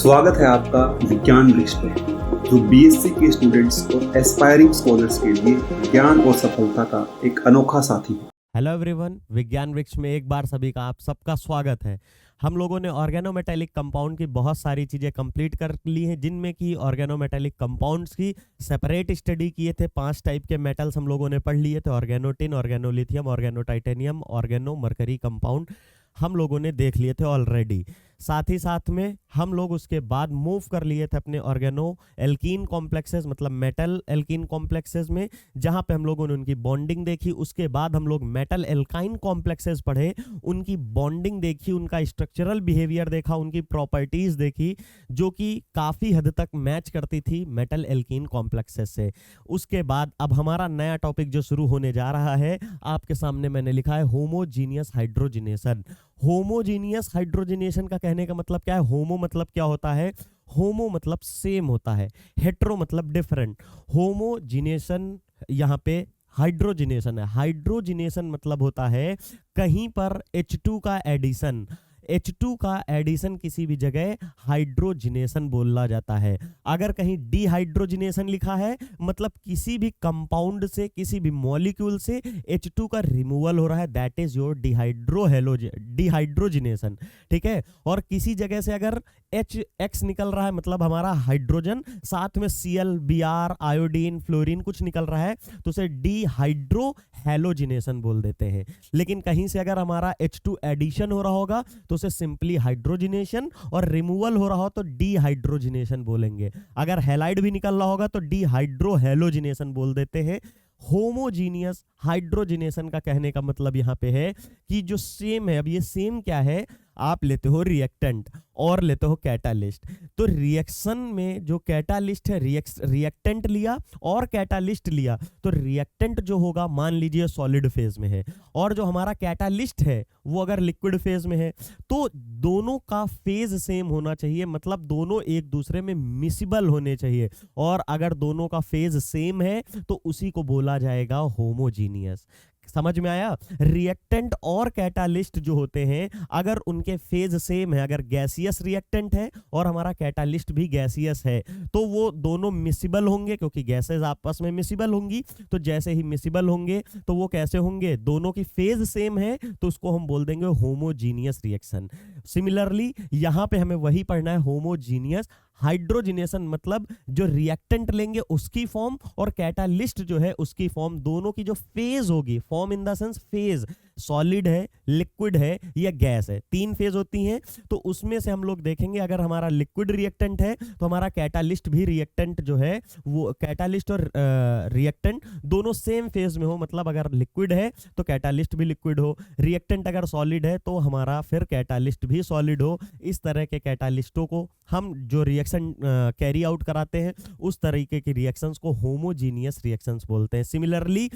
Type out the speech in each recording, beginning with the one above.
स्वागत है आपका विज्ञान वृक्ष पर, जो बीएससी के स्टूडेंट्स और एस्पायरिंग स्कॉलर्स के लिए ज्ञान और सफलता का एक अनोखा साथी है। हेलो एवरीवन, विज्ञान वृक्ष में एक बार सभी का आप सबका स्वागत है। हम लोगों ने ऑर्गेनोमेटेलिक कंपाउंड की बहुत सारी चीज़ें कंप्लीट कर ली हैं, जिनमें कि ऑर्गेनोमेटेलिक कंपाउंड्स की सेपरेट स्टडी किए थे। 5 टाइप के मेटल्स हम लोगों ने पढ़ लिए थे, ऑर्गेनोटिन, ऑर्गेनोलिथियम, ऑर्गेनोटाइटेनियम, ऑर्गेनो मरकरी कंपाउंड हम लोगों ने देख लिए थे ऑलरेडी। साथ ही साथ में हम लोग उसके बाद मूव कर लिए थे अपने ऑर्गेनो एल्कीन कॉम्प्लेक्सेस, मतलब मेटल एल्कीन कॉम्प्लेक्सेस में, जहां पे हम लोगों ने उनकी बॉन्डिंग देखी। उसके बाद हम लोग मेटल एल्काइन कॉम्प्लेक्सेस पढ़े, उनकी बॉन्डिंग देखी, उनका स्ट्रक्चरल बिहेवियर देखा, उनकी प्रॉपर्टीज देखी, जो कि काफ़ी हद तक मैच करती थी मेटल एल्कीन कॉम्प्लेक्सेस से। उसके बाद अब हमारा नया टॉपिक जो शुरू होने जा रहा है, आपके सामने मैंने लिखा है होमोजीनियस हाइड्रोजिनेशन। होमोजीनियस हाइड्रोजिनेशन का कहने का मतलब क्या है? होमो मतलब क्या होता है? होमो मतलब सेम होता है, हेट्रो मतलब डिफरेंट। होमोजिनेशन यहाँ पे हाइड्रोजिनेशन है। हाइड्रोजिनेशन मतलब होता है कहीं पर H2 का एडिशन। H2 का एडिशन किसी भी जगह हाइड्रोजिनेशन बोला जाता है। अगर कहीं डिहाइड्रोजिनेशन लिखा है, मतलब किसी भी कंपाउंड से, किसी भी मॉलिक्यूल से H2 का रिमूवल हो रहा है, दैट इज योर डिहाइड्रोजिनेशन। ठीक है। और किसी जगह से अगर HX निकल रहा है, मतलब हमारा हाइड्रोजन, साथ में Cl, Br, आयोडीन, फ्लोरीन कुछ निकल रहा है, तो उसे डिहाइड्रो हैलोजिनेशन बोल देते हैं। लेकिन कहीं से अगर हमारा H2 एडिशन हो रहा होगा तो उसे सिंपली हाइड्रोजिनेशन, और रिमूवल हो रहा हो तो डिहाइड्रोजिनेशन बोलेंगे। अगर हैलाइड भी निकल रहा होगा तो डिहाइड्रो हैलोजिनेशन बोल देते हैं। होमोजीनियस हाइड्रोजिनेशन का कहने का मतलब यहाँ पे है कि जो सेम है, अब ये सेम क्या है, आप लेते हो रिएक्टेंट और लेते हो कैटालिस्ट। तो रिएक्शन में जो कैटालिस्ट है, रिएक्टेंट लिया और कैटालिस्ट लिया, तो रिएक्टेंट जो होगा मान लीजिए सॉलिड फेज में है, और जो हमारा कैटालिस्ट है वो अगर लिक्विड फेज में है, तो दोनों का फेज सेम होना चाहिए, मतलब दोनों एक दूसरे में मिसिबल होने चाहिए। और अगर दोनों का फेज सेम है तो उसी को बोला जाएगा होमोजीनियस। समझ में आया? रिएक्टेंट और कैटालिस्ट जो होते हैं, अगर उनके फेज सेम है, अगर गैसियस रिएक्टेंट है और हमारा कैटालिस्ट भी गैसियस है, तो वो दोनों मिसिबल होंगे, क्योंकि गैसेस आपस में मिसिबल होंगी। तो जैसे ही मिसिबल होंगे तो वो कैसे होंगे? दोनों की फेज सेम है, तो उसको हम बोल देंगे होमोजीनियस रिएक्शन। सिमिलरली यहां पे हमें वही पढ़ना है, होमोजीनियस हाइड्रोजिनेशन मतलब जो रिएक्टेंट लेंगे उसकी फॉर्म और कैटालिस्ट जो है उसकी फॉर्म, दोनों की जो फेज होगी, form in the sense phase, solid है, लिक्विड है या गैस है, 3 फेज होती हैं। तो उसमें से हम लोग देखेंगे, अगर हमारा लिक्विड रिएक्टेंट है तो हमारा कैटालिस्ट भी रिएक्टेंट जो है, वो कैटालिस्ट और रिएक्टेंट दोनों सेम फेज में हो, मतलब अगर लिक्विड है तो कैटालिस्ट भी लिक्विड हो, रिएक्टेंट अगर सॉलिड है तो हमारा फिर कैटालिस्ट भी सॉलिड हो। इस तरह के कैटालिस्टों को हम जो रिएक्शन कैरी आउट कराते हैं, उस तरीके की रिएक्शंस को होमोजीनियस रिएक्शंस बोलते हैं। सिमिलरली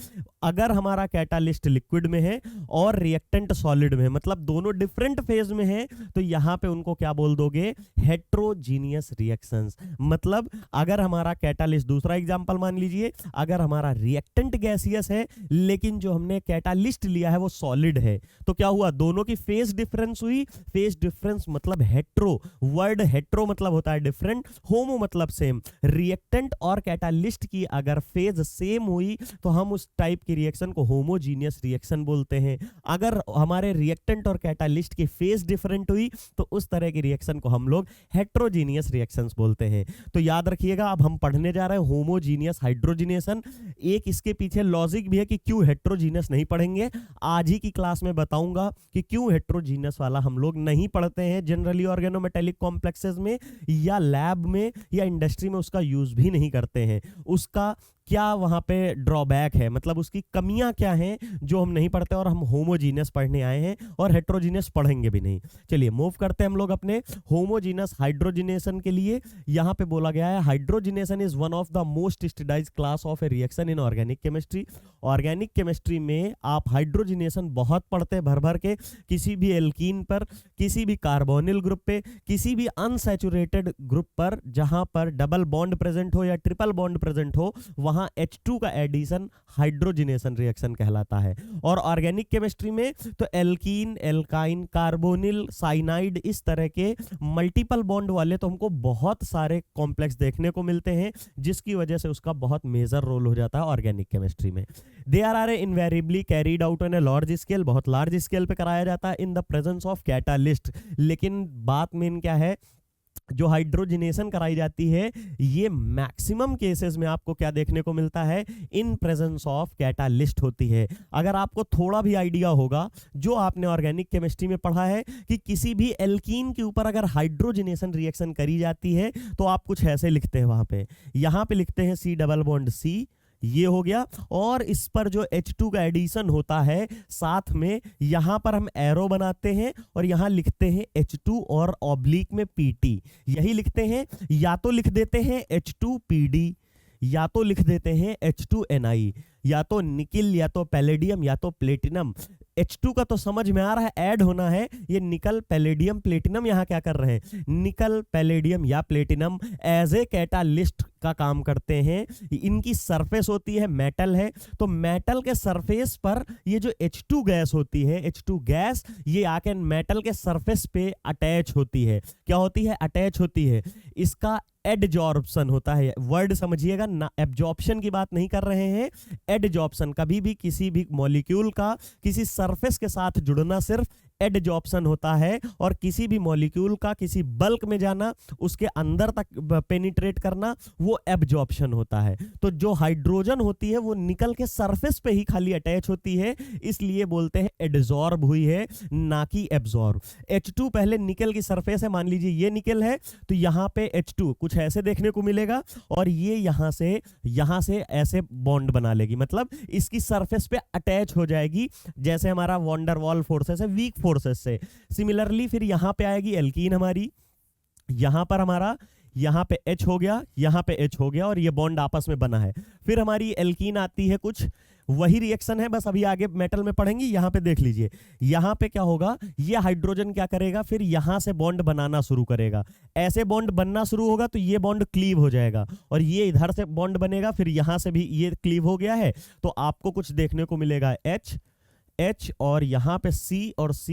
अगर हमारा कैटालिस्ट लिक्विड में है और रिएक्टेंट सॉलिड में है, मतलब दोनों डिफरेंट फेज में है, तो यहां पे उनको क्या बोल दोगे? Heterogeneous reactions. मतलब अगर हमारा कैटालिस्ट, दूसरा एग्जांपल मान लीजिए, अगर हमारा रिएक्टेंट गैसियस है लेकिन जो हमने कैटालिस्ट लिया है वो सॉलिड है, तो क्या हुआ? दोनों की फेज डिफरेंस हुई। फेज डिफरेंस मतलब हेट्रो, वर्ड हेट्रो मतलब होता है डिफरेंट, होमो मतलब सेम। रिएक्टेंट और कैटालिस्ट की अगर फेज सेम हुई तो हम उस टाइप की रिएक्शन को होमोजीनियस रिएक्शन बोलते हैं। अगर हमारे रिएक्टेंट और कैटालिस्ट की फेज डिफरेंट हुई तो उस तरह की रिएक्शन को हम लोग हेट्रोजीनियस रिएक्शंस बोलते हैं। तो याद रखिएगा, अब हम पढ़ने जा रहे हैं होमोजीनियस हाइड्रोजिनेशन। एक इसके पीछे लॉजिक भी है कि क्यों हेट्रोजीनियस नहीं पढ़ेंगे। आज ही की क्लास में बताऊंगा कि क्यों हेट्रोजीनियस वाला हम लोग नहीं पढ़ते हैं जनरली ऑर्गेनोमेटेलिक कॉम्प्लेक्सेस में, या लैब में या इंडस्ट्री में उसका यूज भी नहीं करते हैं। उसका क्या वहां पे ड्रॉबैक है, मतलब उसकी कमियां क्या हैं जो हम नहीं पढ़ते, और हम होमोजीनियस पढ़ने आए हैं और हेट्रोजीनियस पढ़ेंगे भी नहीं। चलिए मूव करते हैं हम लोग अपने होमोजीनियस हाइड्रोजिनेशन के लिए। यहां पे बोला गया है, hydrogenation is one of the most studied class of a reaction in organic chemistry. Organic chemistry में आप हाइड्रोजनेशन बहुत पढ़ते भर भर के, किसी भी एल्कीन पर, किसी भी कार्बोनिल ग्रुप पे, किसी भी अनसैचुरेटेड ग्रुप पर जहां पर डबल बॉन्ड प्रेजेंट हो या ट्रिपल बॉन्ड प्रेजेंट हो, वहां H2 का एडिशन हाइड्रोजनेशन रिएक्शन कहलाता है। और ऑर्गेनिक केमिस्ट्री में तो एल्कीन, एल्काइन, कार्बोनिल, साइनाइड, इस तरह के मल्टीपल बॉन्ड वाले तो हमको बहुत सारे कॉम्प्लेक्स देखने को मिलते हैं, जिसकी वजह से उसका बहुत मेजर रोल हो जाता है ऑर्गेनिक केमिस्ट्री में। They are invariably carried out on a large scale, बहुत लार्ज स्केल पे कराया जाता है in the presence of catalyst. लेकिन बात मेन क्या है, जो हाइड्रोजनेशन कराई जाती है ये मैक्सिमम केसेस में आपको क्या देखने को मिलता है, इन प्रेजेंस ऑफ कैटालिस्ट होती है। अगर आपको थोड़ा भी आइडिया होगा जो आपने ऑर्गेनिक केमिस्ट्री में पढ़ा है कि किसी भी एल्कीन के ऊपर अगर हाइड्रोजनेशन रिएक्शन करी जाती है तो आप कुछ ऐसे लिखते हैं, यहां पे लिखते हैं C डबल बॉन्ड C, ये हो गया। और इस पर जो H2 का एडिशन होता है साथ में यहां पर हम एरो बनाते हैं और यहां लिखते हैं H2 और ऑब्लिक में PT, यही लिखते हैं। या तो लिख देते हैं H2PD, या तो लिख देते हैं H2Ni, या तो निकिल, या तो पैलेडियम, या तो प्लेटिनम। H2 का तो समझ में आ रहा है, ऐड होना है। ये निकल, पैलेडियम, प्लेटिनम यहाँ क्या कर रहे हैं, निकल, पैलेडियम या प्लेटिनम एज ए कैटालिस्ट का काम करते हैं। इनकी सरफेस होती है, मेटल है, तो मेटल के सरफेस पर ये जो H2 गैस होती है, H2 गैस, ये आके मेटल के सरफेस पे अटैच होती है। क्या होती है, अटैच होती है। इसका एडजॉर्प्शन होता है, वर्ड समझिएगा ना, एब्जॉर्प्शन की बात नहीं कर रहे हैं, एडजॉर्प्शन। कभी भी किसी भी मॉलिक्यूल का किसी सरफेस के साथ जुड़ना सिर्फ एडजॉर्प्शन होता है, और किसी भी मॉलिक्यूल का किसी बल्क में जाना, उसके अंदर तक पेनिट्रेट करना, वो एब्जॉर्प्शन होता है। तो जो हाइड्रोजन होती है वो निकल के सरफेस पे ही खाली अटैच होती है, इसलिए बोलते हैं एडजॉर्ब हुई है, ना कि एब्जॉर्ब। H2 पहले निकल की सरफेस है, मान लीजिए ये निकल है, तो यहाँ पे H2 कुछ ऐसे देखने को मिलेगा, और ये यहाँ से ऐसे बॉन्ड बना लेगी, मतलब इसकी सरफेस पे अटैच हो जाएगी, जैसे हमारा वॉन्डर वॉल फोर्सेस है वीक फोर्सेस से। सिमिलरली फिर यहां पे आएगी एल्कीन हमारी, यहां पर हमारा यहाँ पे H हो गया, यहाँ पे H हो गया, और ये बॉन्ड आपस में बना है। फिर हमारी एल्कीन आती है, कुछ वही रिएक्शन है, बस अभी आगे मेटल में पढ़ेंगे। यहाँ पे देख लीजिए, यहाँ पे क्या होगा, ये हाइड्रोजन क्या करेगा, फिर यहाँ से बॉन्ड बनाना शुरू करेगा। ऐसे बॉन्ड बनना शुरू होगा तो ये बॉन्ड क्लीव हो जाएगा, और ये इधर से बॉन्ड बनेगा, फिर यहाँ से भी ये क्लीव हो गया है, तो आपको कुछ देखने को मिलेगा H, और यहाँ पे C और C,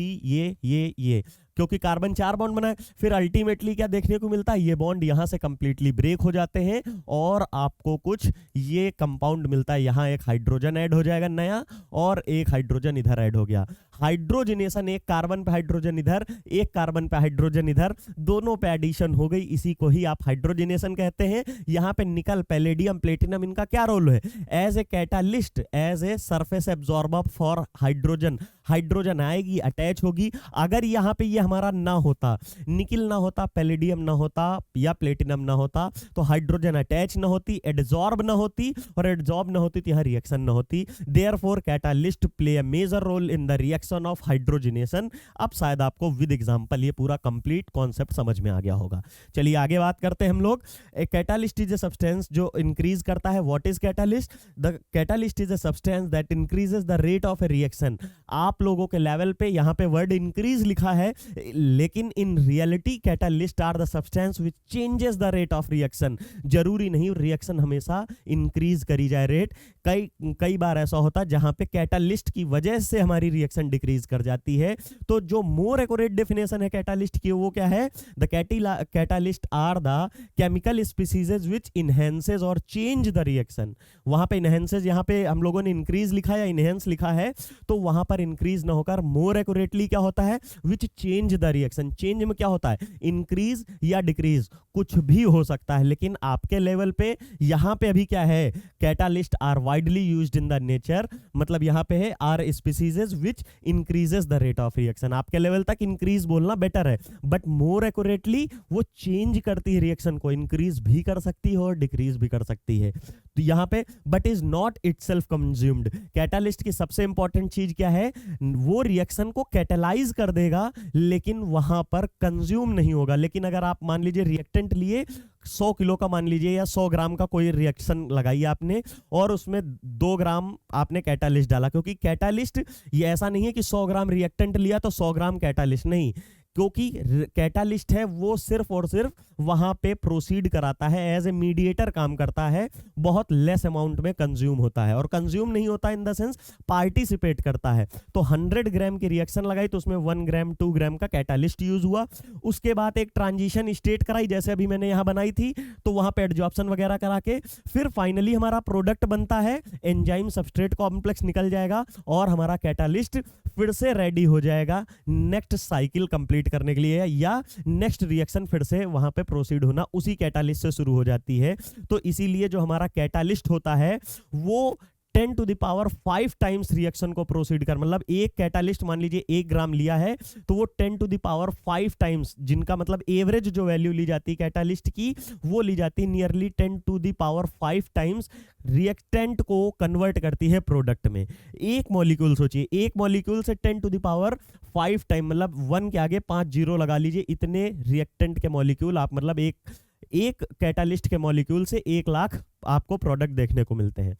ये क्योंकि कार्बन 4 बॉन्ड बना है। फिर अल्टीमेटली क्या देखने को मिलता है, ये बॉन्ड यहाँ से कंप्लीटली ब्रेक हो जाते हैं, और आपको कुछ ये कंपाउंड मिलता है। यहाँ एक हाइड्रोजन ऐड हो जाएगा नया, और एक हाइड्रोजन इधर ऐड हो गया। हाइड्रोजनेशन, एक कार्बन पे हाइड्रोजन इधर, एक कार्बन पे हाइड्रोजन इधर, दोनों पे एडिशन हो गई, इसी को ही आप हाइड्रोजनेशन कहते हैं। यहाँ पे निकल, पैलेडियम, प्लेटिनम, इनका क्या रोल है, as a catalyst, as a surface absorber for hydrogen. Hydrogen आएगी, अटैच होगी। अगर यहाँ पे ये हमारा ना होता, निकिल ना होता, पैलेडियम ना होता या प्लेटिनम ना होता, तो हाइड्रोजन अटैच ना होती, एडजॉर्ब ना होती, और एडजॉर्ब ना होती तो यहाँ रिएक्शन ना होती। Therefore catalyst play a major role in the reaction of hydrogenation. अब शायद आपको विद एग्जांपल ये पूरा कंप्लीट कॉन्सेप्ट समझ में आ गया होगा। चलिए आगे बात करते हैं हम लोग। A catalyst is a substance जो इंक्रीज करता है। What is catalyst? The catalyst is a substance that increases the rate of a reaction. आप लोगों के लेवल पे यहाँ पे वर्ड इंक्रीज लिखा है, लेकिन in reality catalyst are the substance which changes the rate of reaction. जरूरी नहीं रिएक्शन हमेशा इंक्रीज करी जाए रेट, कई बार ऐसा होता है जहां पे कैटालिस्ट की वजह से हमारी रिएक्शन डिक्रीज कर जाती है। तो जो मोर एक्यूरेट डेफिनेशन है कैटालिस्ट की वो क्या है? The catalyst are the chemical species which enhances और चेंज द रिएक्शन। वहां पे इनहेंसेस, यहाँ पे हम लोगों ने इंक्रीज लिखा या इनहेंस लिखा है, तो वहां पर इंक्रीज ना होकर मोर एक्यूरेटली क्या होता है, which change the reaction. Change में क्या होता है, इंक्रीज या डिक्रीज, कुछ भी हो सकता है, लेकिन आपके लेवल पे यहाँ पे अभी क्या है, catalyst are widely used in the nature, मतलब यहाँ पे है are species which increases the rate of reaction. आपके लेवल तक इंक्रीज बोलना बेटर है, बट मोर एक्यूरेटली वो चेंज करती है रिएक्शन को, इंक्रीज भी कर सकती है और डिक्रीज भी कर सकती है। तो यहाँ पे but is not itself consumed. Catalyst की सबसे इंपॉर्टेंट चीज क्या है, वो रिएक्शन को कैटेलाइज कर देगा लेकिन वहां पर कंज्यूम नहीं होगा। लेकिन अगर आप मान लीजिए रिएक्टेंट लिए, 100 किलो का मान लीजिए या 100 ग्राम का कोई रिएक्शन लगाई आपने और उसमें 2 ग्राम आपने कैटालिस्ट डाला, क्योंकि कैटालिस्ट ये ऐसा नहीं है कि 100 ग्राम रिएक्टेंट लिया तो 100 ग्राम कैटालिस्ट, नहीं, क्योंकि कैटालिस्ट है वो सिर्फ और सिर्फ वहां पे प्रोसीड कराता है, एज ए मीडिएटर काम करता है, बहुत लेस अमाउंट में कंज्यूम होता है, और कंज्यूम नहीं होता इन द सेंस पार्टिसिपेट करता है। तो 100 ग्राम की रिएक्शन लगाई तो उसमें 1 ग्राम 2 ग्राम का कैटालिस्ट यूज हुआ। उसके बाद एक ट्रांजिशन स्टेट कराई, जैसे अभी मैंने यहाँ बनाई थी, तो वहां पे एडजॉर्प्शन वगैरह करा के फिर फाइनली हमारा प्रोडक्ट बनता है, एंजाइम सबस्ट्रेट कॉम्प्लेक्स निकल जाएगा और हमारा कैटालिस्ट फिर से रेडी हो जाएगा नेक्स्ट साइकिल कंप्लीट करने के लिए, या नेक्स्ट रिएक्शन फिर से वहां पे प्रोसीड होना उसी कैटालिस्ट से शुरू हो जाती है। तो इसीलिए जो हमारा कैटालिस्ट होता है वो 10 to the power 5 times reaction को प्रोसीड कर, मतलब एक कैटालिस्ट मान लीजिए 1 ग्राम लिया है तो वो 10 टू द पावर 5 टाइम्स, जिनका मतलब एवरेज जो वैल्यू ली जाती है कैटालिस्ट की वो ली जाती है nearly 10 to the power 5 times reactant को कन्वर्ट करती है प्रोडक्ट में। एक मॉलिक्यूल सोचिए, एक मॉलिक्यूल से 10 टू द पावर 5 टाइम, मतलब 1 के आगे 5 जीरो लगा लीजिए, इतने रिएक्टेंट के मॉलिक्यूल आप, मतलब एक कैटालिस्ट के मॉलिक्यूल से 1 लाख आपको प्रोडक्ट देखने को मिलते हैं।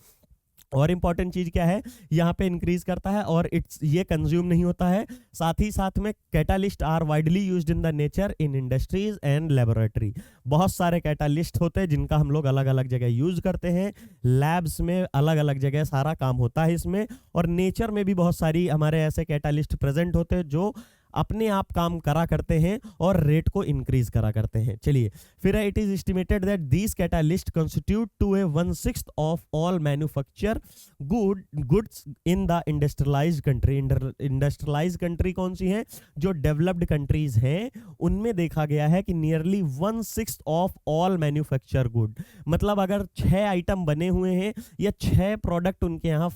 और इंपॉर्टेंट चीज क्या है, यहाँ पे इंक्रीज करता है और ये कंज्यूम नहीं होता है। साथ ही साथ में catalyst are widely used in the nature, in industries and laboratory. बहुत सारे कैटालिस्ट होते हैं जिनका हम लोग अलग अलग जगह यूज करते हैं, लैब्स में अलग अलग जगह सारा काम होता है इसमें, और नेचर में भी बहुत सारी हमारे ऐसे कैटालिस्ट प्रेजेंट होते हैं जो अपने आप काम करा करते हैं और रेट को इंक्रीज करा करते हैं। चलिए फिर it is estimated that these catalyst constitute to a 1/6 of all manufacture goods in the industrialised country. Industrialised country कौन सी है? जो डेवलप्ड कंट्रीज हैं उनमें देखा गया है कि nearly 1/6 of all manufacture good, मतलब अगर 6 आइटम बने हुए हैं या 6 प्रोडक्ट उनके यहाँ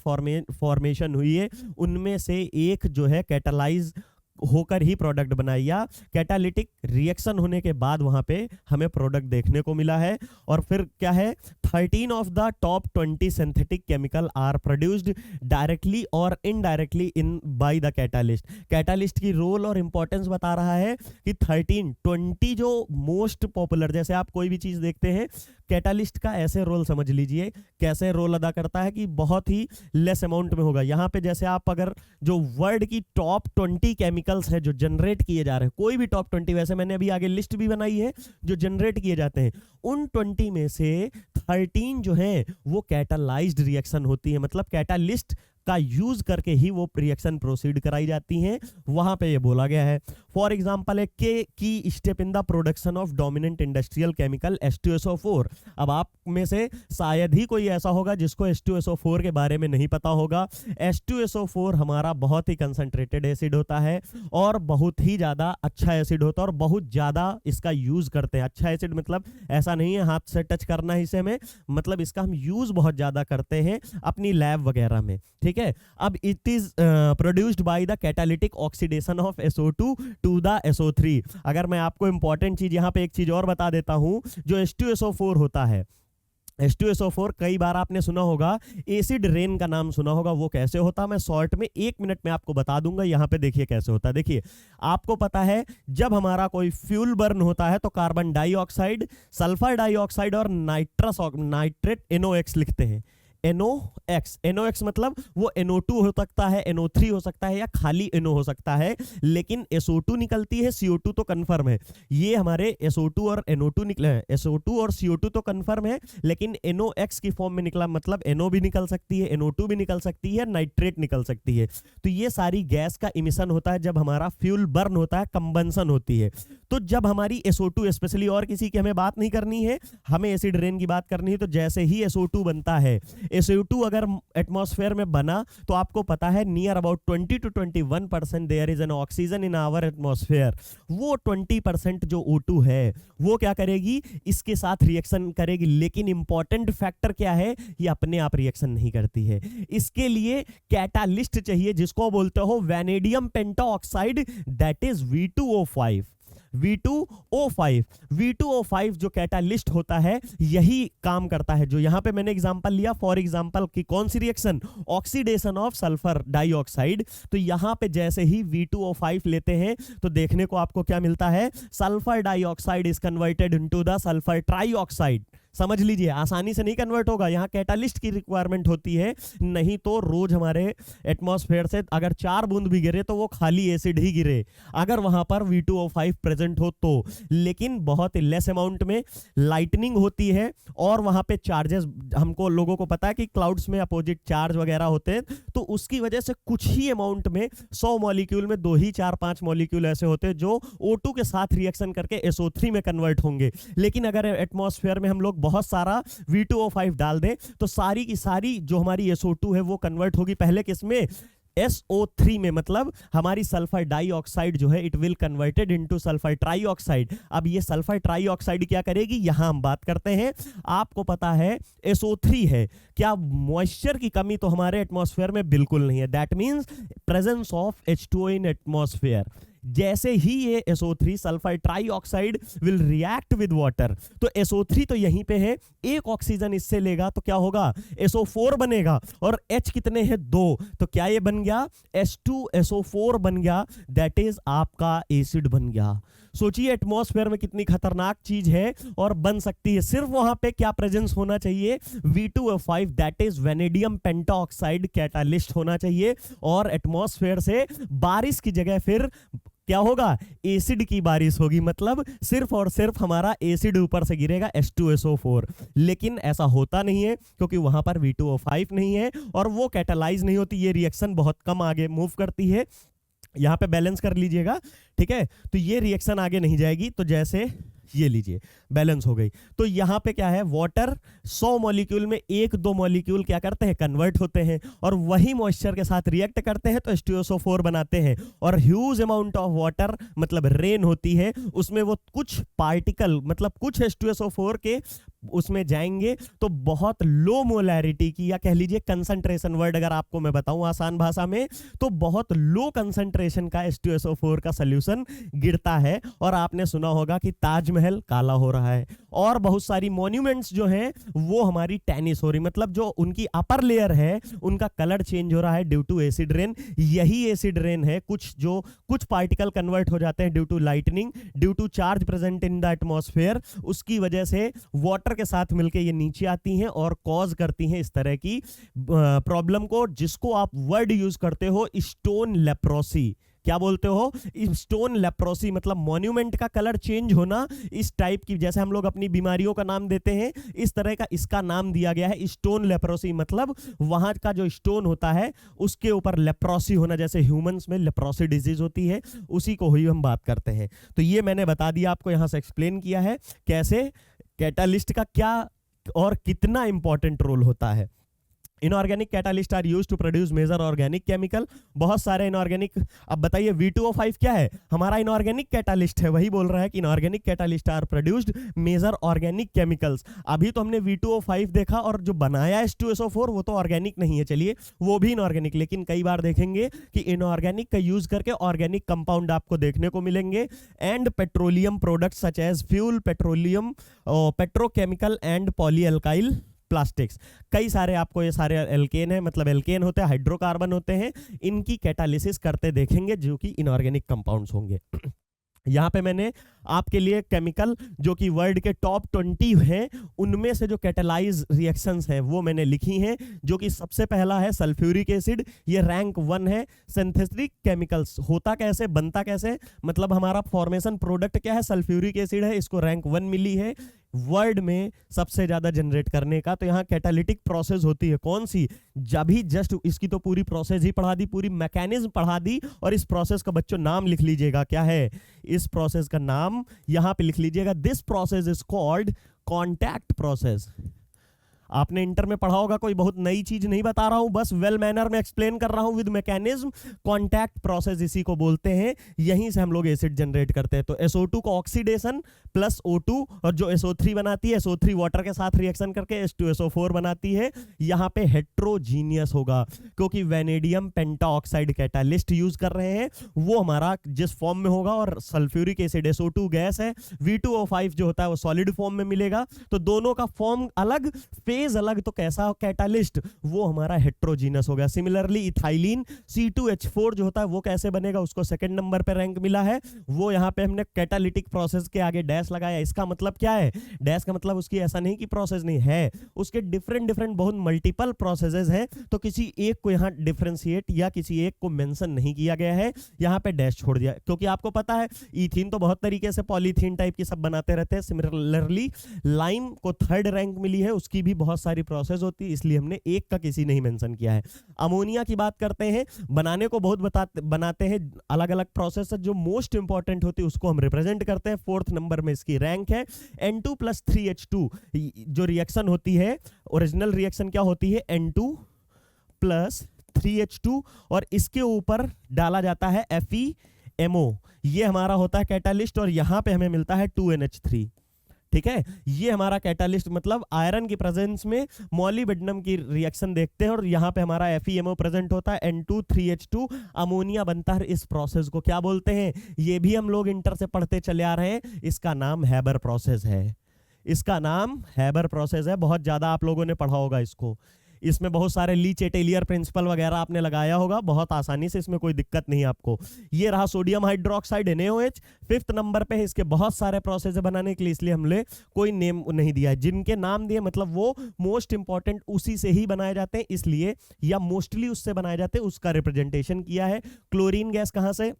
फॉर्मेशन हुई है, उनमें से एक जो है कैटालाइज होकर ही प्रोडक्ट बनाई या कैटालिटिक रिएक्शन होने के बाद वहां पे हमें प्रोडक्ट देखने को मिला है। और फिर क्या है, 13 of the top 20 synthetic chemical are produced directly और indirectly in by the catalyst. Catalyst की रोल और इंपॉर्टेंस बता रहा है कि 20 जो मोस्ट पॉपुलर, जैसे आप कोई भी चीज देखते हैं कैटालिस्ट का ऐसे रोल समझ लीजिए, कैसे रोल अदा करता है कि बहुत ही लेस अमाउंट में होगा। यहाँ पे जैसे आप अगर जो वर्ल्ड की टॉप 20 केमिकल्स है जो जनरेट किए जा रहे हैं, कोई भी टॉप 20, वैसे मैंने अभी आगे लिस्ट भी बनाई है जो जनरेट किए जाते हैं, उन 20 में से 13 जो है वो कैटालाइज्ड रिएक्शन होती है, मतलब कैटालिस्ट का यूज करके ही वो रिएक्शन प्रोसीड कराई जाती हैं। वहां पे ये बोला गया है, फॉर एग्जांपल है की step in the production of dominant industrial chemical H2SO4। अब आप में से शायद ही कोई ऐसा होगा जिसको H2SO4 के बारे में नहीं पता होगा। H2SO4 हमारा बहुत ही कंसंट्रेटेड एसिड होता है और बहुत ही ज्यादा अच्छा एसिड होता है और बहुत ज्यादा इसका यूज करते हैं। अच्छा एसिड मतलब ऐसा नहीं है हाथ से टच करना इसे में, मतलब इसका हम यूज बहुत ज्यादा करते हैं अपनी लैब वगैरह में, ठीक है। अब it is produced by the catalytic oxidation of SO2 to the SO3। अगर मैं आपको इंपॉर्टेंट चीज यहाँ पे एक चीज और बता देता हूं, जो H2SO4 होता है, H2SO4 कई बार आपने सुना होगा, एसिड रेन का नाम सुना होगा। वो कैसे होता, मैं शॉर्ट में 1 मिनट में आपको बता दूंगा। यहाँ पे देखिए कैसे होता है। देखिए आपको पता है जब हमारा कोई फ्यूल बर्न होता है तो कार्बन डाइऑक्साइड, सल्फर डाइऑक्साइड और नाइट्रेट NOx लिखते हैं। NOx मतलब वो NO2 हो सकता है, NO3 हो सकता है या खाली NO हो सकता है, लेकिन SO2 निकलती है, CO2 तो कंफर्म है। ये हमारे SO2 और NO2 निकले हैं, SO2 और CO2 तो कंफर्म है, लेकिन NOx की फॉर्म में निकला, मतलब NO भी निकल सकती है, NO2 भी निकल सकती है, नाइट्रेट निकल सकती है। तो ये सारी गैस का इमिशन होता है जब हमारा फ्यूल बर्न होता है, कंबंसन होती है। तो जब हमारी SO2 स्पेशली, और किसी की हमें बात नहीं करनी है, हमें एसिड रेन की बात करनी है, तो जैसे ही SO2 बनता है, SO2 अगर एटमॉस्फेयर में बना तो आपको पता है near about 20 to 21% there is an oxygen in our atmosphere. वो 20% जो O2 है वो क्या करेगी, इसके साथ रिएक्शन करेगी, लेकिन इंपॉर्टेंट फैक्टर क्या है, ये अपने आप रिएक्शन नहीं करती है। इसके लिए कैटालिस्ट चाहिए जिसको बोलते हो vanadium pentoxide, that is V2O5। V2O5। V2O5 जो कैटालिस्ट होता है यही काम करता है। जो यहाँ पे मैंने एग्जांपल लिया, फॉर एग्जांपल की कौन सी reaction, oxidation of sulphur dioxide. तो यहाँ पे जैसे ही V2O5 लेते हैं तो देखने को आपको क्या मिलता है, sulphur dioxide is converted into the sulphur trioxide. समझ लीजिए, आसानी से नहीं कन्वर्ट होगा, यहाँ कैटालिस्ट की रिक्वायरमेंट होती है, नहीं तो रोज हमारे एटमॉस्फेयर से अगर 4 बूंद भी गिरे तो वो खाली एसिड ही गिरे, अगर वहां पर V2O5 प्रेजेंट हो तो। लेकिन बहुत लेस अमाउंट में लाइटनिंग होती है और वहां पे चार्जेस, हमको लोगों को पता है कि क्लाउड्स में अपोजिट चार्ज वगैरह होते हैं, तो उसकी वजह से कुछ ही अमाउंट में 100 मॉलिक्यूल में 2 ही 4-5 मॉलिक्यूल ऐसे होते हैं जो O2 के साथ रिएक्शन करके SO3 में कन्वर्ट होंगे। लेकिन अगर एटमॉस्फेयर में हम लोग बहुत सारा V2O5 डाल दें तो सारी की सारी जो हमारी SO2 है वो कन्वर्ट होगी पहले किसमें, SO3 में, मतलब हमारी सल्फर डाइऑक्साइड जो है it will converted into sulphur trioxide. अब ये सल्फर ट्राइऑक्साइड क्या करेगी, यहां हम बात करते हैं। आपको पता है SO3 है, क्या मॉइस्चर की कमी तो हमारे एटमॉस्फेयर में बिल्कुल नहीं है, that means presence of H2O in atmosphere. जैसे ही ये SO3 sulphur trioxide will react with water, तो SO3 तो यहीं पे है, एक ऑक्सीजन इससे लेगा तो क्या होगा, SO4 बनेगा, और H कितने हैं, 2, तो क्या ये बन गया, H2SO4 बन गया, दैट इज आपका एसिड बन गया। सोचिए एटमॉस्फेयर में कितनी खतरनाक चीज है और बन सकती है। सिर्फ वहां पे क्या प्रेजेंस होना चाहिए, V2O5 that is vanadium pentoxide catalyst होना चाहिए, और एटमॉस्फेयर से बारिश की जगह फिर क्या होगा, एसिड की बारिश होगी, मतलब सिर्फ और सिर्फ हमारा एसिड ऊपर से गिरेगा H2SO4। लेकिन ऐसा होता नहीं है क्योंकि वहां पर V2O5 नहीं है और वो कैटालाइज नहीं होती, ये रिएक्शन बहुत कम आगे मूव करती है। यहां पे बैलेंस कर लीजिएगा, ठीक है, तो ये रिएक्शन आगे नहीं जाएगी। तो जैसे ये लीजिए बैलेंस हो गई, तो यहां पे क्या है, वाटर 100 मॉलिक्यूल में 1-2 मॉलिक्यूल क्या करते हैं, कन्वर्ट होते हैं, और वही मॉइस्चर के साथ रिएक्ट करते हैं तो H2SO4 बनाते हैं। और ह्यूज अमाउंट ऑफ वाटर मतलब रेन होती है, उसमें वो कुछ पार्टिकल मतलब कुछ H2SO4 के उसमें जाएंगे तो बहुत लो मोलैरिटी की, या कह लीजिए कंसंट्रेशन, वर्ड अगर आपको मैं बताऊं आसान भाषा में, तो बहुत लो कंसंट्रेशन का H2SO4 का सॉल्यूशन गिरता है। और आपने सुना होगा कि ताजमहल काला हो रहा है, और बहुत सारी मॉन्यूमेंट्स जो हैं वो हमारी टैनिश हो रही, मतलब जो उनकी अपर लेयर है उनका कलर चेंज हो रहा है ड्यू टू एसिड रेन। यही एसिड रेन है, कुछ पार्टिकल कन्वर्ट हो जाते हैं due to lightning, due to charge present in the atmosphere, उसकी वजह से वाटर के साथ मिलके ये नीचे आती हैं और कॉज करती हैं इस तरह की प्रॉब्लम को, जिसको आप वर्ड यूज करते हो स्टोन लेप्रोसी। क्या बोलते हो, स्टोन लेप्रोसी, मतलब मॉन्यूमेंट का कलर चेंज होना, इस टाइप की, जैसे हम लोग अपनी बीमारियों का नाम देते हैं इस तरह का इसका नाम दिया गया है स्टोन लेप्रोसी। मतलब वहां का जो स्टोन होता है उसके ऊपर लेप्रोसी होना, जैसे ह्यूमंस में लेप्रोसी डिजीज होती है, उसी को ही हम बात करते हैं। तो ये मैंने बता दिया आपको, यहां से एक्सप्लेन किया है कैसे कैटालिस्ट का क्या और कितना इंपॉर्टेंट रोल होता है। Inorganic catalyst are used to produce major organic chemical, बहुत सारे इनऑर्गेनिक। अब बताइए V2O5 क्या है, हमारा इनऑर्गेनिक कैटालिस्ट है, वही बोल रहा है कि inorganic catalyst are produced major organic chemicals. अभी तो हमने V2O5 देखा, और जो बनाया H2SO4 वो तो ऑर्गेनिक नहीं है, चलिए वो भी इनऑर्गेनिक। लेकिन कई बार देखेंगे कि इनऑर्गेनिक का यूज करके ऑर्गेनिक कंपाउंड आपको देखने को मिलेंगे। And petroleum products such as fuel, petroleum, petrochemical and polyalkyl plastics, कई सारे आपको ये सारे एल्केन है, मतलब एल्केन होते हैं, हाइड्रोकार्बन होते हैं, इनकी कैटालिसिस करते देखेंगे जो कि इनऑर्गेनिक कंपाउंड्स होंगे। यहाँ पे मैंने आपके लिए केमिकल जो कि वर्ल्ड के टॉप 20 हैं उनमें से जो कैटालाइज रिएक्शंस हैं वो मैंने लिखी हैं, जो कि सबसे पहला है सल्फ्यूरिक एसिड, ये रैंक 1 है। सिंथेटिक केमिकल्स होता कैसे, बनता कैसे, मतलब हमारा फॉर्मेशन प्रोडक्ट क्या है, सल्फ्यूरिक एसिड है, इसको रैंक 1 मिली है वर्ल्ड में सबसे ज्यादा जनरेट करने का। तो यहाँ कैटालिटिक प्रोसेस होती है कौन सी, जब ही जस्ट इसकी तो पूरी प्रोसेस ही पढ़ा दी, पूरी मैकेनिज्म पढ़ा दी, और इस प्रोसेस का बच्चों नाम लिख लीजिएगा, क्या है इस प्रोसेस का नाम, यहां पे लिख लीजिएगा, this process is called contact process. आपने इंटर में पढ़ा होगा, कोई बहुत नई चीज नहीं बता रहा हूं, बस वेल मैनर में एक्सप्लेन कर रहा हूं विद मैकेनिज्म। कॉन्टैक्ट प्रोसेस इसी को बोलते हैं, यहीं से हम लोग एसिड जनरेट करते हैं। तो SO2 को ऑक्सीडेशन प्लस O2, और जो SO3 बनाती है, SO3 वाटर के साथ रिएक्शन करके H2SO4 बनाती है। यहाँ पे हेट्रोजीनियस होगा क्योंकि वेनेडियम पेंटाऑक्साइड कैटालिस्ट यूज कर रहे हैं, वो हमारा जिस फॉर्म में होगा, और सल्फ्यूरिक एसिड SO2 गैस है, V2O5 जो होता है वो सॉलिड फॉर्म में मिलेगा। तो दोनों का फॉर्म अलग, फेज अलग, तो कैसा कैटालिस्ट, वो हमारा हेट्रोजीनस होगा। सिमिलरली इथाइलिन C2H4 जो होता है वो कैसे बनेगा, उसको सेकंड नंबर पे रैंक मिला है। वो यहाँ पे हमने कैटालिटिक प्रोसेस के आगे डैश लगाया। इसका मतलब क्या है, डैश का मतलब उसकी ऐसा नहीं कि प्रोसेस नहीं है, उसके डिफरेंट डिफरेंट बहुत मल्टीपल प्रोसेसेस हैं, तो किसी एक को यहाँ डिफरेंशिएट या किसी एक को मेंशन नहीं किया गया है, यहाँ पे डैश छोड़ दिया। क्योंकि आपको पता है इथीन तो बहुत तरीके से पॉलीथीन टाइप की सब बनाते रहते हैं। सिमिलरली लाइम को थर्ड रैंक मिली है, उसकी भी बहुत सारी प्रोसेस होती है, इसलिए हमने एक का किसी नहीं मेंशन किया है। अमोनिया की बात करते हैं, बनाने को बहुत बनाते हैं, अलग अलग प्रोसेस जो मोस्ट इंपॉर्टेंट होती है उसको हम रिप्रेजेंट करते हैं। फोर्थ नंबर में इसकी रैंक है। N2 प्लस 3H2 जो रिएक्शन होती है, ओरिजिनल रिएक्शन क्या होती है, N2 प्लस 3H2, और इसके ऊपर डाला जाता है FeMO, ये हमारा होता है कैटालिस्ट, और यहां पे हमें मिलता है 2NH3। ठीक है, ये हमारा कैटालिस्ट, मतलब आयरन की प्रेजेंस में मॉलिब्डेनम की रिएक्शन देखते हैं, और यहाँ पे हमारा FeMO प्रेजेंट होता है, N2 3H2 अमोनिया बनता है। इस प्रोसेस को क्या बोलते हैं, ये भी हम लोग इंटर से पढ़ते चले आ रहे हैं, इसका नाम हैबर प्रोसेस है। इसका नाम हैबर प्रोसेस है, बहुत ज्यादा आप लोगों ने पढ़ा होगा इसको। इसमें बहुत सारे ली चेटेलियर प्रिंसिपल वगैरह आपने लगाया होगा, बहुत आसानी से, इसमें कोई दिक्कत नहीं आपको। ये रहा sodium hydroxide NaOH, fifth number पे है। इसके बहुत सारे प्रोसेस बनाने के लिए, इसलिए हमने कोई नेम नहीं दिया है। जिनके नाम दिए मतलब वो मोस्ट इंपॉर्टेंट उसी से ही बनाए जाते हैं, इसलिए, या मोस्टली उससे बनाए जाते हैं, उसका रिप्रेजेंटेशन किया है। क्लोरीन गैस कहां से,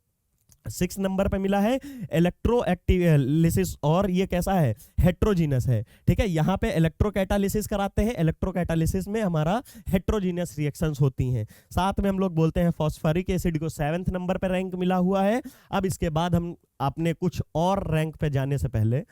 6 नंबर पे मिला है, इलेक्ट्रोएक्टिलिसिस, और ये कैसा है, हेट्रोजीनस है। ठीक है, यहाँ पे इलेक्ट्रोकैटालिसिस कराते हैं, इलेक्ट्रोकैटालिसिस में हमारा हेट्रोजीनस रिएक्शंस होती हैं। साथ में हम लोग बोलते हैं फॉस्फोरिक एसिड को 7th नंबर पे रैंक मिला हुआ है। अब इसके बाद हम अपने कुछ और रैंक पे जाने से पहले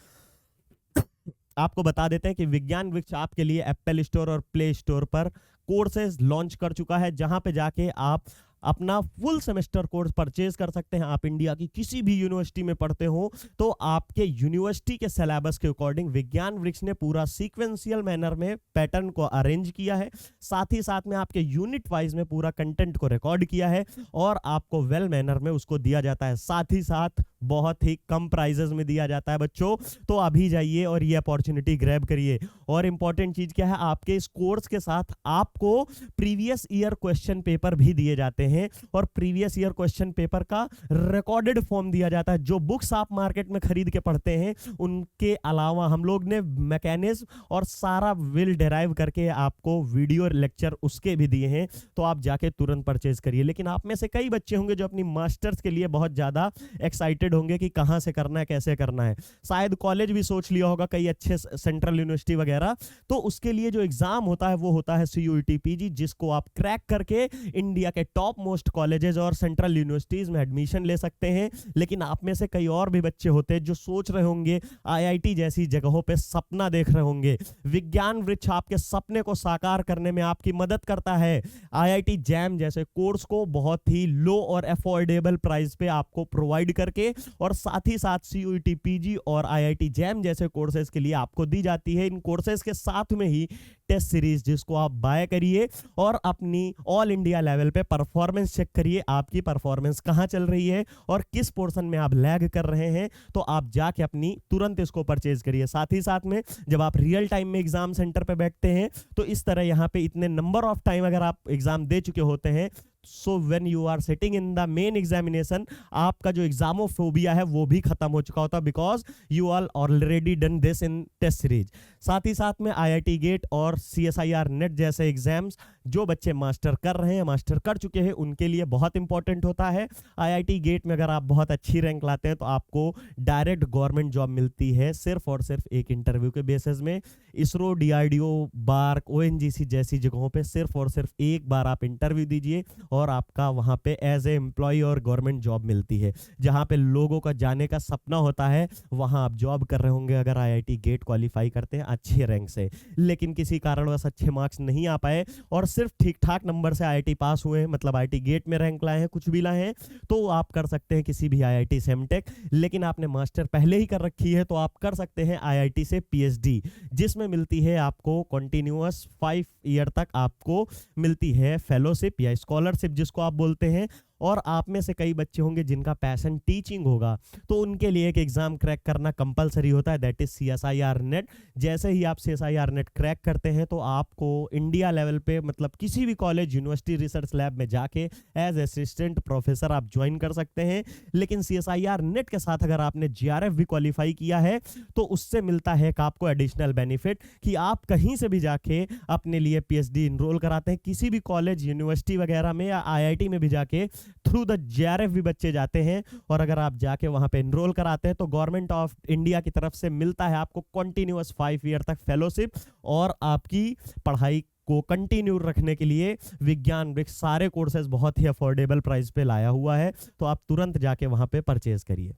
आपको बता देते हैं कि विज्ञान वृक्ष आपके लिए एप्पल स्टोर और प्ले स्टोर पर कोर्सेज लॉन्च कर चुका है, जहां पे जाके आप अपना फुल सेमेस्टर कोर्स परचेज कर सकते हैं। आप इंडिया की किसी भी यूनिवर्सिटी में पढ़ते हो तो आपके यूनिवर्सिटी के सिलेबस के अकॉर्डिंग विज्ञान वृक्ष ने पूरा सीक्वेंशियल मैनर में पैटर्न को अरेंज किया है। साथ ही साथ में आपके यूनिट वाइज में पूरा कंटेंट को रिकॉर्ड किया है और आपको वेल मैनर में उसको दिया जाता है। साथ ही साथ बहुत ही कम प्राइजेस में दिया जाता है बच्चों, तो अभी जाइए और ये अपॉर्चुनिटी ग्रैब करिए। और इंपॉर्टेंट चीज क्या है, आपके इस कोर्स के साथ आपको प्रीवियस ईयर क्वेश्चन पेपर भी दिए जाते हैं और प्रीवियस ईयर क्वेश्चन पेपर का रिकॉर्डेड फॉर्म दिया जाता है। जो बुक्स आप मार्केट में खरीद के पढ़ते हैं उनके अलावा हम लोग ने मैकेनिज्म और सारा विल डिराइव करके आपको वीडियो लेक्चर उसके भी दिए हैं, तो आप जाके तुरंत परचेज करिए। लेकिन आप में से कई बच्चे होंगे जो अपनी मास्टर्स के लिए बहुत ज्यादा एक्साइटेड होंगे कि कहां से करना है, कैसे करना है। शायद कॉलेज भी सोच लिया होगा, कई अच्छे सेंट्रल यूनिवर्सिटी वगैरह, तो उसके लिए जो एग्जाम होता है वो होता है CUET PG, जिसको आप क्रैक करके इंडिया के टॉप मोस्ट कॉलेजेस और सेंट्रल यूनिवर्सिटीज में एडमिशन ले सकते हैं। लेकिन आप में से कई और भी बच्चे होते हैं जो सोच रहे होंगे, IIT जैसी जगहों पे सपना देख रहे होंगे। विज्ञान वृक्ष आपके सपने को साकार करने में आपकी मदद करता है। IIT जैम जैसे कोर्स को बहुत ही लो और अफोर्डेबल प्राइस पे आपको प्रोवाइड करके, और साथ ही साथ CUET PG और IIT जैम जैसे कोर्सेज के लिए आपको दी जाती है। इन कोर्सेज के साथ में ही टेस्ट सीरीज जिसको आप बाय करिए और अपनी ऑल इंडिया लेवल पे परफॉर्मेंस चेक करिए, आपकी परफॉर्मेंस कहां चल रही है और किस पोर्शन में आप लैग कर रहे हैं, तो आप जाके अपनी तुरंत इसको परचेज करिए। साथ ही साथ में जब आप रियल टाइम में एग्जाम सेंटर पे बैठते हैं तो इस तरह यहाँ पे इतने नंबर ऑफ टाइम अगर आप एग्जाम दे चुके होते हैं, so when you are sitting in the main examination, आपका जो एग्जामोफोबिया है वो भी खत्म हो चुका होता, because you are already done this in test series. साथ ही साथ में IIT गेट और CSIR नेट जैसे एग्जाम्स जो बच्चे मास्टर कर रहे हैं, मास्टर कर चुके हैं, उनके लिए बहुत इंपॉर्टेंट होता है। IIT गेट में अगर आप बहुत अच्छी रैंक लाते हैं तो आपको डायरेक्ट गवर्नमेंट जॉब मिलती है, सिर्फ और सिर्फ एक इंटरव्यू के बेसिस में। इसरो, DRDO, बार्क, ONGC जैसी जगहों पे सिर्फ और सिर्फ एक बार आप इंटरव्यू दीजिए और आपका वहाँ पे एज ए एम्प्लॉय और गवर्नमेंट जॉब मिलती है, जहाँ पे लोगों का जाने का सपना होता है, वहाँ आप जॉब कर रहे होंगे अगर आईआईटी गेट क्वालिफाई करते हैं अच्छे रैंक से, लेकिन किसी कारणवश अच्छे मार्क्स नहीं आ पाए और सिर्फ ठीक ठाक नंबर से आईआईटी पास हुए, मतलब आईआईटी गेट में रैंक लाए हैं, कुछ भी लाए हैं, तो आप कर सकते हैं किसी भी आईआईटी से एमटेक। लेकिन आपने मास्टर पहले ही कर रखी है तो आप कर सकते हैं आईआईटी से पीएचडी, जिसमें मिलती है आपको कंटिन्यूअस 5 ईयर तक आपको मिलती है फेलोशिप या स्कॉलरशिप जिसको आप बोलते हैं। और आप में से कई बच्चे होंगे जिनका पैशन टीचिंग होगा, तो उनके लिए एक एग्जाम क्रैक करना कंपलसरी होता है, दैट इज सीएसआईआर नेट। जैसे ही आप सीएसआईआर नेट क्रैक करते हैं तो आपको इंडिया लेवल पे, मतलब किसी भी कॉलेज यूनिवर्सिटी रिसर्च लैब में जाके एज असिस्टेंट प्रोफेसर आप ज्वाइन कर सकते हैं। लेकिन सीएसआईआर नेट के साथ अगर आपने जीआरएफ भी क्वालिफाई किया है तो उससे मिलता है कि आपको एडिशनल बेनिफिट कि आप कहीं से भी जाके अपने लिए पीएचडी इनरोल कराते हैं, किसी भी कॉलेज यूनिवर्सिटी वगैरह में या आईआईटी में भी जाके थ्रू द जेआरएफ भी बच्चे जाते हैं। और अगर आप जाके वहां पे एनरोल कराते हैं तो गवर्नमेंट ऑफ इंडिया की तरफ से मिलता है आपको कंटिन्यूअस 5 ईयर तक फेलोशिप, और आपकी पढ़ाई को कंटिन्यू रखने के लिए विज्ञान वृक्ष सारे कोर्सेज बहुत ही अफोर्डेबल प्राइस पे लाया हुआ है, तो आप तुरंत जाके वहां पे परचेज करिए।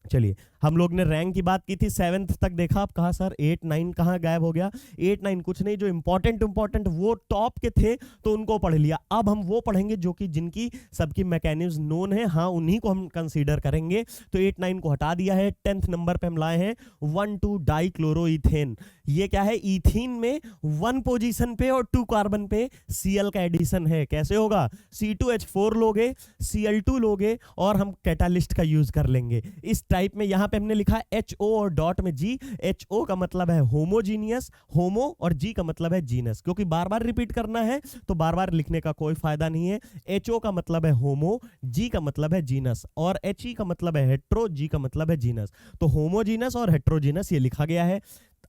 चलिए, हम लोग ने रैंक की बात की थी, 7th तक देखा। आप कहा सर 8 9 कहाँ गायब हो गया? 8 9 कुछ नहीं, जो इंपॉर्टेंट वो टॉप के थे तो उनको पढ़ लिया। अब हम वो पढ़ेंगे जो कि जिनकी सबकी मैकेनिज्म नोन है, हाँ उन्हीं को हम कंसीडर करेंगे। तो 8 9 को हटा दिया है। 10th नंबर पे हम लाए हैं 1,2 डाइक्लोरोइथेन। ये क्या है? इथीन में 1 पोजीशन पे और 2 कार्बन पे Cl का एडिशन है। कैसे होगा? C2H4 लोगे, Cl2 लोगे और हम कैटालिस्ट का यूज कर लेंगे इस टाइप में। यहां पे हमने लिखा HO और डॉट में G। HO का मतलब है होमोजीनियस, होमो, और G का मतलब है जीनस। क्योंकि बार बार रिपीट करना है तो बार बार लिखने का कोई फायदा नहीं है। HO का मतलब है होमो, G का मतलब है जीनस, और HE का मतलब है हेट्रो, G का मतलब है जीनस। तो होमोजीनस और हेट्रोजीनस ये लिखा गया है।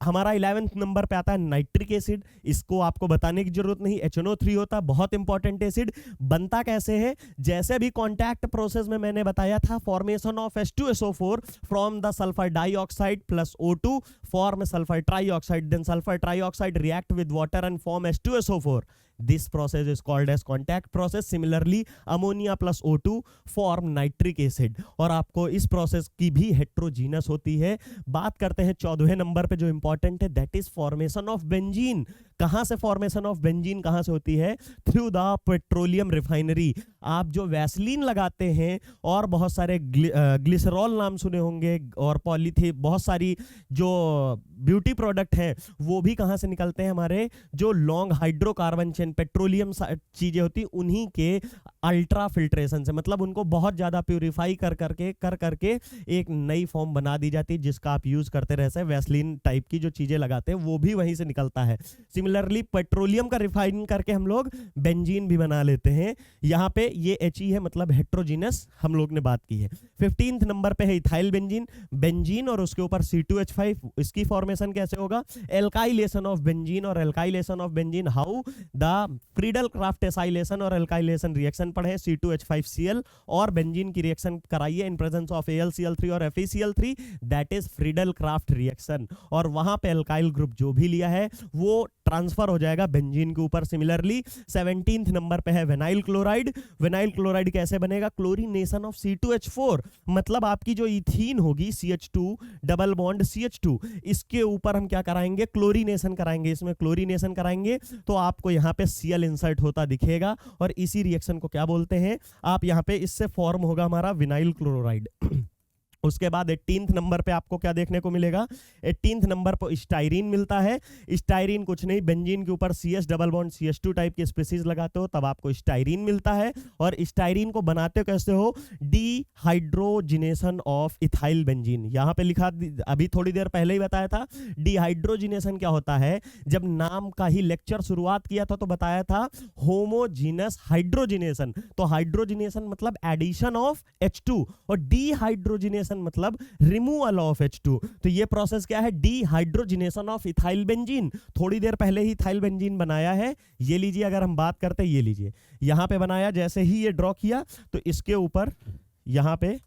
हमारा 11th नंबर पे आता है नाइट्रिक एसिड। इसको आपको बताने की जरूरत नहीं, HNO3 होता है, बहुत इंपॉर्टेंट एसिड। बनता कैसे है? जैसे भी कॉन्टैक्ट प्रोसेस में मैंने बताया था, formation of H2SO4 from the sulphur dioxide plus O2 form sulphur trioxide, then sulphur trioxide react with water and form H2SO4. This process is called as contact process. Similarly, ammonia plus O2 form nitric acid. और आपको इस process की भी heterogeneous होती है। बात करते हैं 14वें नंबर पे जो इंपॉर्टेंट है, that is formation of benzene. कहां से फॉर्मेशन ऑफ बेंजीन कहां से होती है? Through the petroleum refinery. आप जो वैसलीन लगाते हैं और बहुत सारे ग्लिसरॉल नाम सुने होंगे, और पॉलीथी, बहुत सारी जो ब्यूटी प्रोडक्ट हैं वो भी कहां से निकलते हैं? हमारे जो लॉन्ग हाइड्रोकार्बन चेन पेट्रोलियम चीजें होती उन्हीं के अल्ट्रा फिल्ट्रेशन से, मतलब उनको बहुत ज्यादा प्यूरिफाई कर करके एक नई फॉर्म बना दी जाती है जिसका आप यूज करते रह सकते। वैसलीन टाइप की जो चीजें लगाते हैं वो भी वहीं से निकलता है। सिमिलरली पेट्रोलियम का रिफाइन करके हम लोग बेंजीन भी बना लेते हैं। यहाँ पे ये He है, मतलब हेट्रोजीनस हम लोग ने बात की है। 15th नंबर पे है इथाइल बेंजीन। बेंजीन और उसके ऊपर C2H5, इसकी फॉर्मेशन कैसे होगा? एल्काइलेशन ऑफ बेंजीन और alkylation of benzene, how the Friedel Crafts acylation और एल्काइलेशन रिएक्शन पढ़े। C2H5Cl और बेंजीन की रिएक्शन कराइए इन प्रेजेंस ऑफ AlCl3 और FeCl3, that is Friedel craft reaction. और वहां पे एल्काइल ग्रुप जो भी लिया है वो ट्रांसफर हो जाएगा बेंजीन के ऊपर। सिमिलरली 17th नंबर पे है विनाइल क्लोराइड। विनाइल क्लोराइड कैसे बनेगा? क्लोरीनेशन ऑफ C2H4, मतलब आपकी जो इथीन होगी CH2 डबल बॉन्ड CH2, इसके ऊपर हम क्या कराएंगे? क्लोरीनेशन कराएंगे। इसमें क्लोरीनेशन कराएंगे तो आपको यहाँ पे Cl इंसर्ट होता दिखेगा, और इसी रिएक्शन को क्या बोलते हैं? आप यहाँ पे इससे फॉर्म होगा हमारा विनाइल क्लोराइड। उसके बाद 18th नंबर पे आपको क्या देखने को मिलेगा? 18th नंबर पर स्टाइरीन मिलता है। स्टाइरीन कुछ नहीं, बेंजीन के ऊपर CS double bond CH2 type की स्पीसीज लगाते हो तब आपको स्टाइरीन मिलता है। और स्टाइरीन को बनाते कैसे हो? Dehydrogenation of ethyl benzene. यहाँ पे लिखा, अभी थोड़ी देर पहले ही बताया था। डिहाइड्रोजिनेशन क्या होता है? जब नाम का ही लेक्चर शुरुआत किया था तो बताया था होमोजीनस हाइड्रोजिनेशन। तो हाइड्रोजिनेशन मतलब एडिशन ऑफ H2 और डिहाइड्रोजिनेशन मतलब रिमूवल ऑफ H2। तो ये प्रोसेस क्या है? Dehydrogenation of ethyl benzene. थोड़ी देर पहले ही इथाइल बेंजीन बनाया है, ये लीजिए। अगर हम बात करते हैं, ये लीजिए, यहां पे बनाया। जैसे ही ये ड्रॉ किया तो इसके ऊपर यहां पे,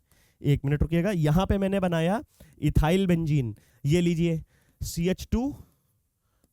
एक मिनट रुकिएगा, यहां पे मैंने बनाया इथाइल बेंजीन। ये लीजिए CH2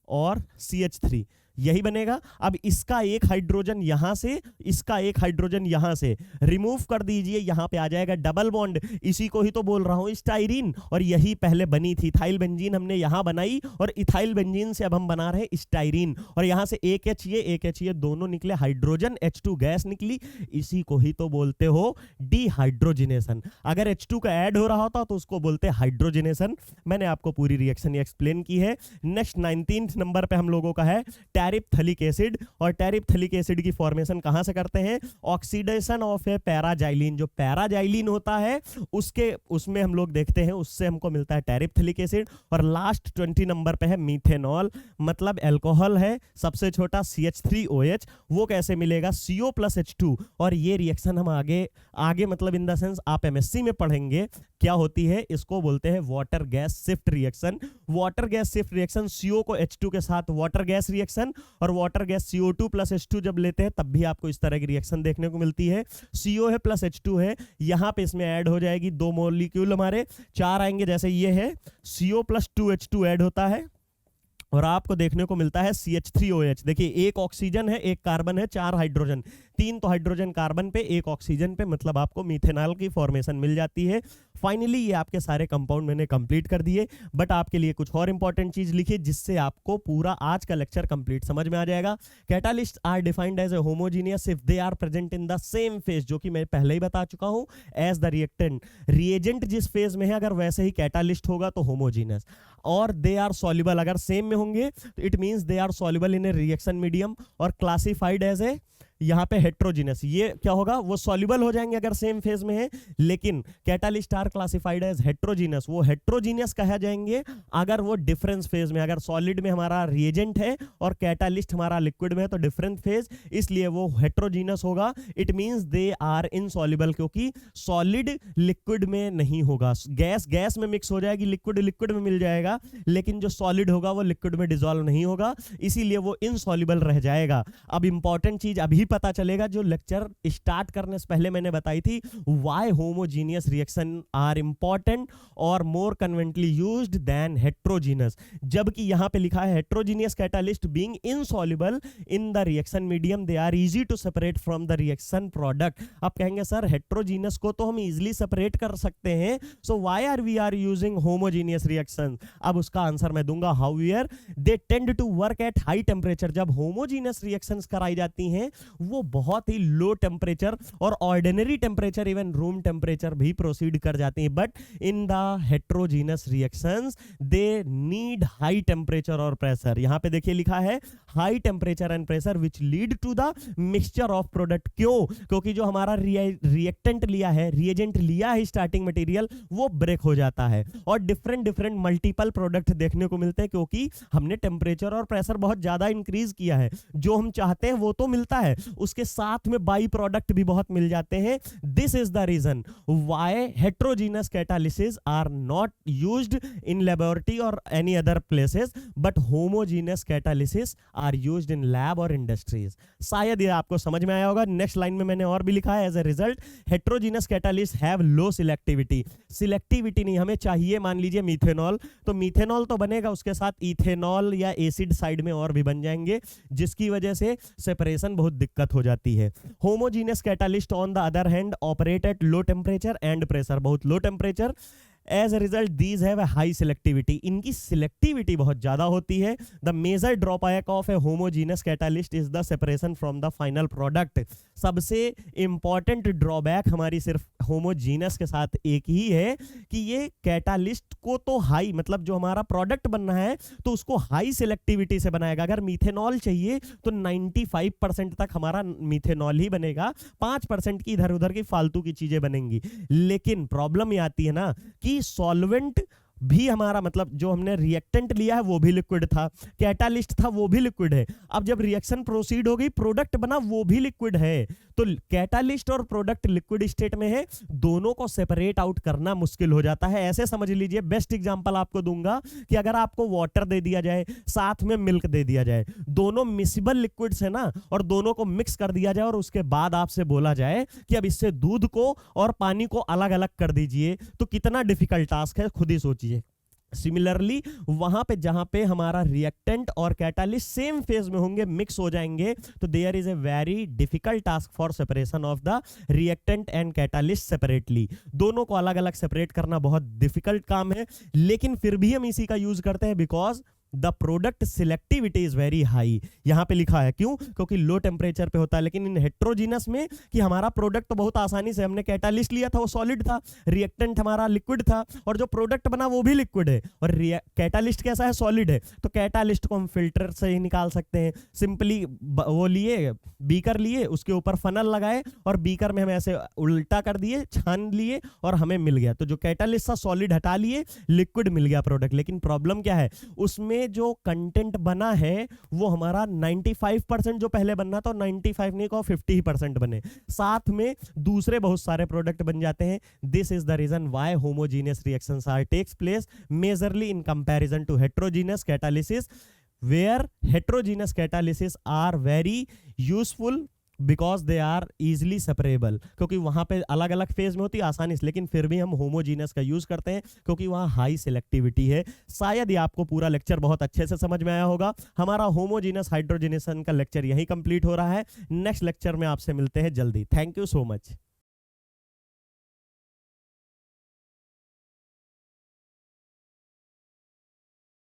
और CH3, यही बनेगा। अब इसका एक हाइड्रोजन यहां से, इसका एक हाइड्रोजन यहां से रिमूव कर दीजिए, यहां पे आ जाएगा डबल बॉन्ड, इसी को ही तो बोल रहा हूं स्टाइरीन, और यही पहले बनी थी इथाइल बेंजीन, हमने यहां बनाई और इथाइल बेंजीन से अब हम बना रहे हैं स्टाइरीन, और यहां से एक एच ये दोनों निकले हाइड्रोजन, H2 गैस निकली, इसी को ही तो बोलते हो डिहाइड्रोजिनेशन। अगर H2 का ऐड हो रहा होता तो उसको बोलते हैं हाइड्रोजिनेशन। मैंने आपको पूरी रिएक्शन एक्सप्लेन की है। नेक्स्ट 19th नंबर पे हम लोगों का है टेरिप्थलिक एसिड, और टेरिप्थलिक एसिड की फॉर्मेशन कहां से करते हैं? ऑक्सीडेशन ऑफ ए पैराजाइलिन, जो पैराजाइलिन होता है उसमें हम लोग देखते हैं, उससे हमको मिलता है टेरिप्थलिक एसिड। और लास्ट 20 नंबर पे है मीथेनॉल, मतलब अल्कोहल है सबसे छोटा CH3OH, वो कैसे मिलेगा? CO + H2, और ये रिएक्शन हम आगे मतलब इन द सेंस आप MSc में पढ़ेंगे क्या होती है, इसको बोलते हैं water gas shift reaction. Water gas shift reaction, CO को H2 के साथ वाटर गैस रिएक्शन, और वाटर गैस CO2 + H2 जब लेते हैं तब भी आपको इस तरह की रिएक्शन देखने को मिलती है। CO है प्लस H2 है, यहाँ पे इसमें ऐड हो जाएगी 2 मॉलिक्यूल, हमारे 4 आएंगे, जैसे ये है CO + 2H2 ऐड होता है, और आपको देखने को मिलता है CH3OH। देखिए एक ऑक्सीजन है, एक कार्बन है, 4 हाइड्रोजन, 3 तो हाइड्रोजन कार्बन पे, 1 ऑक्सीजन पे, मतलब आपको मीथेनॉल की फॉर्मेशन मिल जाती है। फाइनली ये आपके सारे कंपाउंड मैंने कंप्लीट कर दिए, बट आपके लिए कुछ और इंपॉर्टेंट चीज लिखिए जिससे आपको पूरा आज का लेक्चर कंप्लीट समझ में आ जाएगा। Catalyst are defined as a homogeneous if they are present in the same phase, जो कि मैं पहले ही बता चुका हूं, एज द रिएक्टेंट। रिएजेंट जिस फेज में है अगर वैसे ही कैटालिस्ट होगा तो होमोजीनियस, और दे आर सॉल्युबल, अगर सेम में होंगे तो it means they are soluble in a reaction medium, और क्लासिफाइड एज ए यहाँ पे हेट्रोजीनस। ये क्या होगा? वो सॉल्युबल हो जाएंगे अगर सेम फेज में है, लेकिन catalyst are classified as heterogeneous, वो हेट्रोजीनियस कहा जाएंगे अगर वो डिफरेंस फेज में, अगर सॉलिड में हमारा रिएजेंट है और कैटालिस्ट हमारा लिक्विड में है तो डिफरेंट फेज, इसलिए वो हेट्रोजीनस होगा। It means they are insoluble, क्योंकि सॉलिड लिक्विड में नहीं होगा, गैस में मिक्स हो जाएगी, लिक्विड में मिल जाएगा, लेकिन जो सॉलिड होगा वो लिक्विड में डिसॉल्व नहीं होगा, इसीलिए वो इनसॉल्युबल रह जाएगा। अब इंपॉर्टेंट चीज अभी पता चलेगा जो लेक्चर स्टार्ट करने से पहले मैंने बताई थी, why homogeneous reaction are important और more conventionally used than heterogeneous, जबकि यहां पे लिखा है heterogeneous catalyst being insoluble in the reaction medium, they are easy to separate from the reaction product. आप कहेंगे सर हेट्रोजीनियस को तो हम इजीली सेपरेट कर सकते हैं, so why are we are using homogeneous reaction? अब उसका आंसर मैं दूंगा, however they tend to work at high temperature. जब होमोजीनियस रिएक्शंस कराई जाती हैं वो बहुत ही लो टेम्परेचर और ordinary temperature, even room temperature भी प्रोसीड कर जाती हैं, but in the heterogeneous reactions they need high temperature और प्रेशर। यहां पे देखिए लिखा है high temperature and pressure which lead to the mixture of product. क्यों? क्योंकि जो हमारा रिएक्टेंट लिया है, रिएजेंट लिया है स्टार्टिंग मटेरियल, वो ब्रेक हो जाता है और डिफरेंट मल्टीपल प्रोडक्ट देखने को मिलते हैं, क्योंकि हमने टेम्परेचर और प्रेशर बहुत ज्यादा इंक्रीज किया है। जो हम चाहते हैं वो तो मिलता है, उसके साथ में बाई प्रोडक्ट भी बहुत मिल जाते हैं। This is the reason why heterogeneous catalysis are not used in laboratory और any other places, but homogeneous catalysis are used in lab और इंडस्ट्रीज। शायद ये आपको समझ में आया होगा। नेक्स्ट लाइन में मैंने और भी लिखा है, as a result heterogeneous catalyst have low selectivity. Selectivity नहीं हमें चाहिए, मान लीजिए मीथेनॉल, तो मीथेनॉल तो बनेगा, उसके साथ इथेनॉल या एसिड साइड में और भी बन जाएंगे, जिसकी वजह से सेपरेशन बहुत दिक्कत हो जाती है। Homogeneous catalyst on the other hand operate at low temperature and pressure, बहुत low temperature. As a result these have high selectivity, इनकी सिलेक्टिविटी बहुत ज्यादा होती है। The major drawback of a homogeneous catalyst is the separation from the final product. सबसे important drawback हमारी सिर्फ homogeneous के साथ एक ही है कि ये कैटालिस्ट को तो हाई, मतलब जो हमारा प्रोडक्ट बनना है तो उसको हाई सिलेक्टिविटी से बनाएगा। अगर मीथेनॉल चाहिए तो 95% तक हमारा मीथेनॉल ही बनेगा, 5% की इधर उधर की फालतू की चीजें बनेंगी। लेकिन प्रॉब्लम ये आती है ना कि सॉल्वेंट भी हमारा, मतलब जो हमने रिएक्टेंट लिया है वो भी लिक्विड था, कैटालिस्ट था वो भी लिक्विड है। अब जब रिएक्शन प्रोसीड हो गई, प्रोडक्ट बना, वो भी लिक्विड है, तो कैटालिस्ट और प्रोडक्ट लिक्विड स्टेट में है, दोनों को सेपरेट आउट करना मुश्किल हो जाता है। ऐसे समझ लीजिए, बेस्ट एग्जांपल आपको दूंगा कि अगर आपको वाटर दे दिया जाए, साथ में मिल्क दे दिया जाए, दोनों मिसिबल लिक्विड्स है ना, और दोनों को मिक्स कर दिया जाए और उसके बाद आपसे बोला जाए कि अब इससे दूध को और पानी को अलग अलग कर दीजिए, तो कितना डिफिकल्ट टास्क है, खुद ही सोचिए। सिमिलरली वहां पे जहां पे हमारा रिएक्टेंट और कैटालिस्ट सेम फेज में होंगे, मिक्स हो जाएंगे, तो there is a very difficult task for separation of the reactant and catalyst separately. दोनों को अलग अलग सेपरेट करना बहुत डिफिकल्ट काम है, लेकिन फिर भी हम इसी का यूज करते हैं because the product selectivity is very high. यहां पे लिखा है क्यों, क्योंकि लो टेम्परेचर पे होता है। लेकिन इन हेट्रोजीनस में कि हमारा प्रोडक्ट तो बहुत आसानी से, हमने कैटालिस्ट लिया था वो सॉलिड था, रिएक्टेंट हमारा लिक्विड था, और जो प्रोडक्ट बना वो भी लिक्विड है, और कैटालिस्ट कैसा है, सॉलिड है। तो कैटालिस्ट को हम फिल्टर से ही निकाल सकते हैं। सिंपली वो लिए, बीकर लिए, उसके ऊपर फनल लगाए और बीकर में हम ऐसे उल्टा कर दिए, छान लिए और हमें मिल गया। तो जो कैटालिस्ट था सॉलिड हटा लिए, लिक्विड मिल गया प्रोडक्ट। लेकिन प्रॉब्लम क्या है, उसमें जो कंटेंट बना है वो हमारा 95% जो पहले बनना था, 95 नहीं को 50% बने, साथ में दूसरे बहुत सारे प्रोडक्ट बन जाते हैं। This is the reason why homogeneous reactions are takes place majorly in comparison to heterogeneous catalysis, where heterogeneous catalysis are very useful because they are easily separable, क्योंकि वहां पे अलग अलग फेज में होती है आसानी से। लेकिन फिर भी हम होमोजीनस का यूज करते हैं क्योंकि वहां हाई सिलेक्टिविटी है। शायद ये आपको पूरा लेक्चर बहुत अच्छे से समझ में आया होगा। हमारा होमोजीनस हाइड्रोजनेशन का लेक्चर यही कंप्लीट हो रहा है। नेक्स्ट लेक्चर में आपसे मिलते हैं जल्दी। Thank you so much.